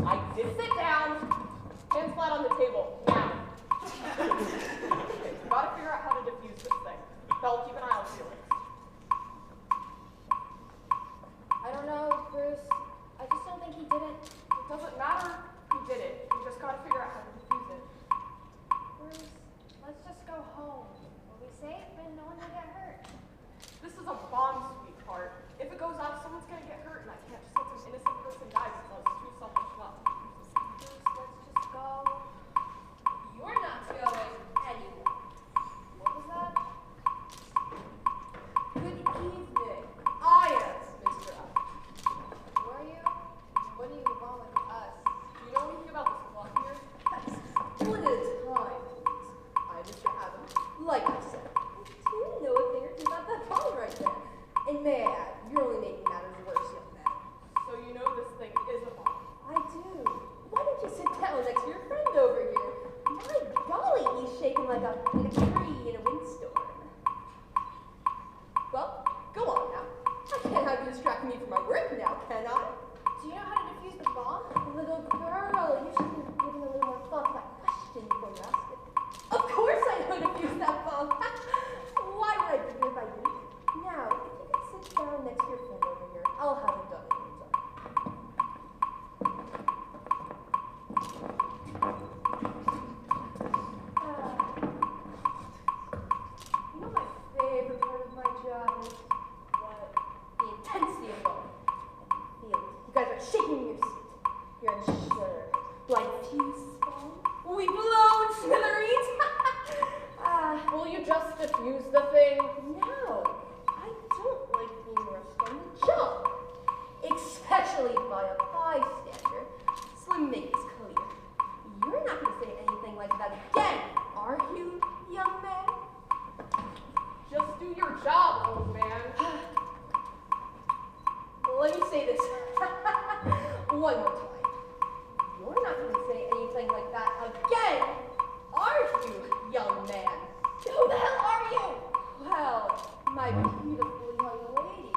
I did sit down. Hands flat on the table. Now. Gotta figure out how to defuse this thing. Belle, keep an eye on Felix. I don't know, Bruce. I just don't think he did it. It doesn't matter who did it. We just gotta figure out how to defuse it. Bruce, let's just go home. We'll be safe and no one will get hurt. This is a bomb, sweetheart. If it goes off, someone's gonna get hurt, and I can't just let some innocent person die because I was too selfish not to. Bruce, let's just go. You're not going anywhere. What was that? Good evening. I am Mr. Up. Who are you? What do you want with us? Do you know anything about this clock here? One at a time, please. I'm Mr. Adams. Like I said, I do know a thing or two about that ball right there. And may I add, you're only making matters worse, young man. So you know this thing is a bomb. I do. Why don't you sit down next to your friend over here? My golly, he's shaking like a tree in a windstorm. Well, go on now. I can't have you distracting me from my work now, can I? Do you know how to defuse the bomb? Little girl, you should have given a little more thought to that question before you asked it. Of course I know how to use that bomb. Why would I figure if I didn't? Now, if you could sit down next to your friend over here, I'll have it done when you're done. You know my favorite part of my job is what? The intensity of it. Feel it. You guys are shaking in your seat. You're unsure. Do I defuse this bomb? Will we blow in smithereens? Will you just defuse the thing? No. I don't like being rushed on the job. Especially by a bystander. So let me make this clear. You're not going to say anything like that again, are you, young man? Just do your job, old man. Let me say this one more time. You're not going to say anything like that again, are you, young man? Who the hell are you? Well, my beautiful young lady.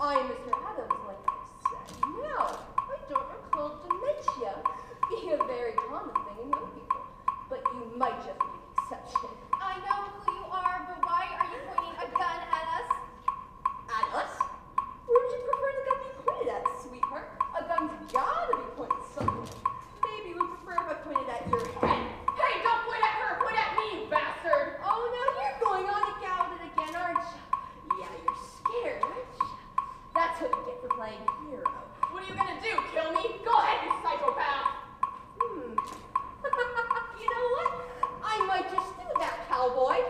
I'm Mr. Adams, like I said. Now, I don't recall dementia being a very common thing in young people, but you might just be the exception. I know who you are, but why are you pointing a gun at us? At us? Where would you prefer the gun be pointed at, sweetheart? A gun's gotta be pointed somewhere. Maybe you would prefer if I pointed at your head. Hey, don't point at her! Point at me, you bastard! Oh, now you're going on about it again, aren't you? Yeah, you're scared, aren't you? That's what you get for playing hero. What are you gonna do? Kill me? Go ahead, you psychopath! You know what? I might just do that, cowboy.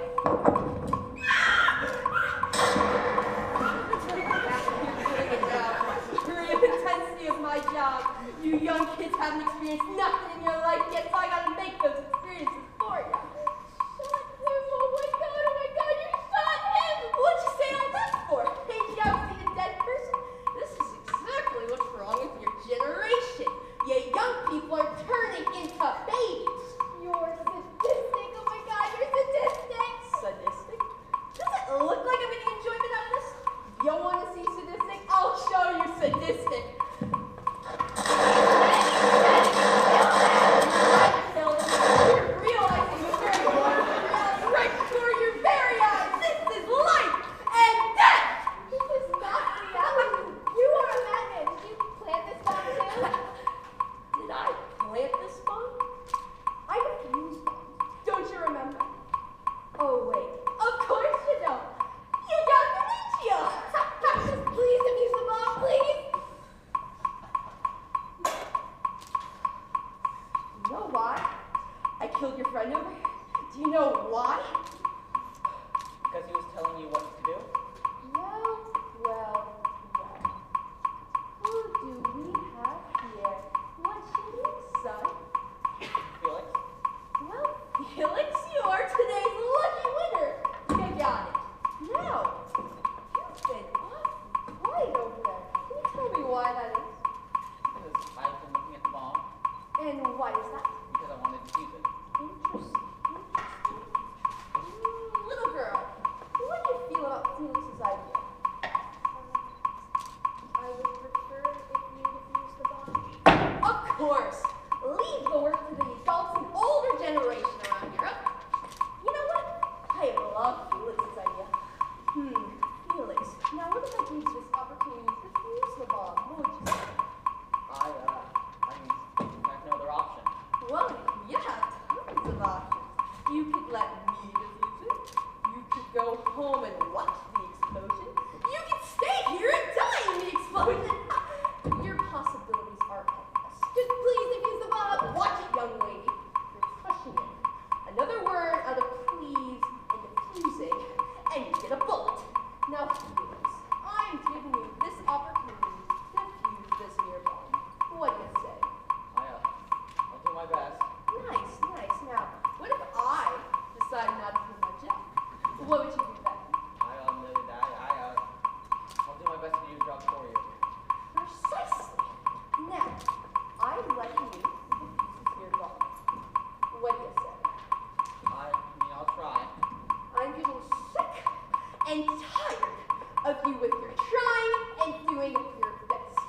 The intensity of my job. You young kids haven't experienced nothing in your life yet, so I gotta make those experiences for you. Shot him! Oh my god, you shot him! What'd you say I left for? Ain't you out to see a dead person? This is exactly what's wrong with your generation. You young people are turning into babies. You're sadistic. Oh my god, you're sadistic. Sadistic? Does it look like I'm getting enjoyment out of this? You want to see sadistic? I'll show you sadistic. You're realizing the very reality right before your very eyes. This is life and death. This is not reality. You are a madman. Did you plant this bomb too? Did I plant this bomb? I defused bombs. Don't you remember? Oh wait, of course you don't. You got dementia. Just please defuse the bomb, please. You know why I killed your friend over here? Do you know why? Because he was telling you what to do? Well. Who do we have here? What's your name, son? Felix? Well, Felix, you are today's lucky winner. You got it. Now, you've been awfully quiet over there. Can you tell me why that is? Because I've been looking at the bomb And why is that? because I wanted to defuse it. Interesting. Little girl, what do you feel about Felix's idea? I would prefer if you defuse the bomb. Of course. Leave the work to the adults and older generation around Europe. You know what? I love Felix's idea. Felix, now what if I gave you this opportunity to defuse the bomb? What would you say? I have no other option. Well, you have tons of options. You could let me defuse it. You could go home and watch the explosion. You could stay here and die in the explosion. Your possibilities are endless. Just please defuse the bomb. Watch it, young lady. You're pushing it. Another word out of please and defusing, and you get a bullet. Now, Felix, I'm giving you this opportunity to defuse this near bomb. What do you say? I'll do my best. Nice, nice. Now, what if I decide not to do my job? What would you do then? I'll do my best to do your job for you. Precisely. Now, I'm letting you defuse this near bomb. What do you say? I'll try. I'm getting sick and tired of you with your trying and doing your best.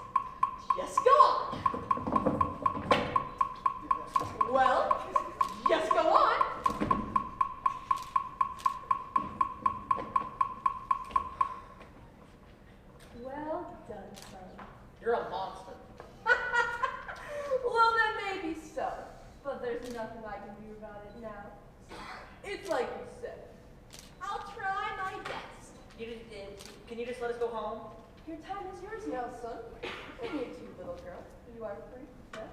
Just go on. Well, just go on. Well done, son. You're a monster. Well, that may be so, but there's nothing I can do about it now. It's like you said. I'll try my best. Can you just let us go home? Your time is yours now, son. And you too, little girl. You are free to go.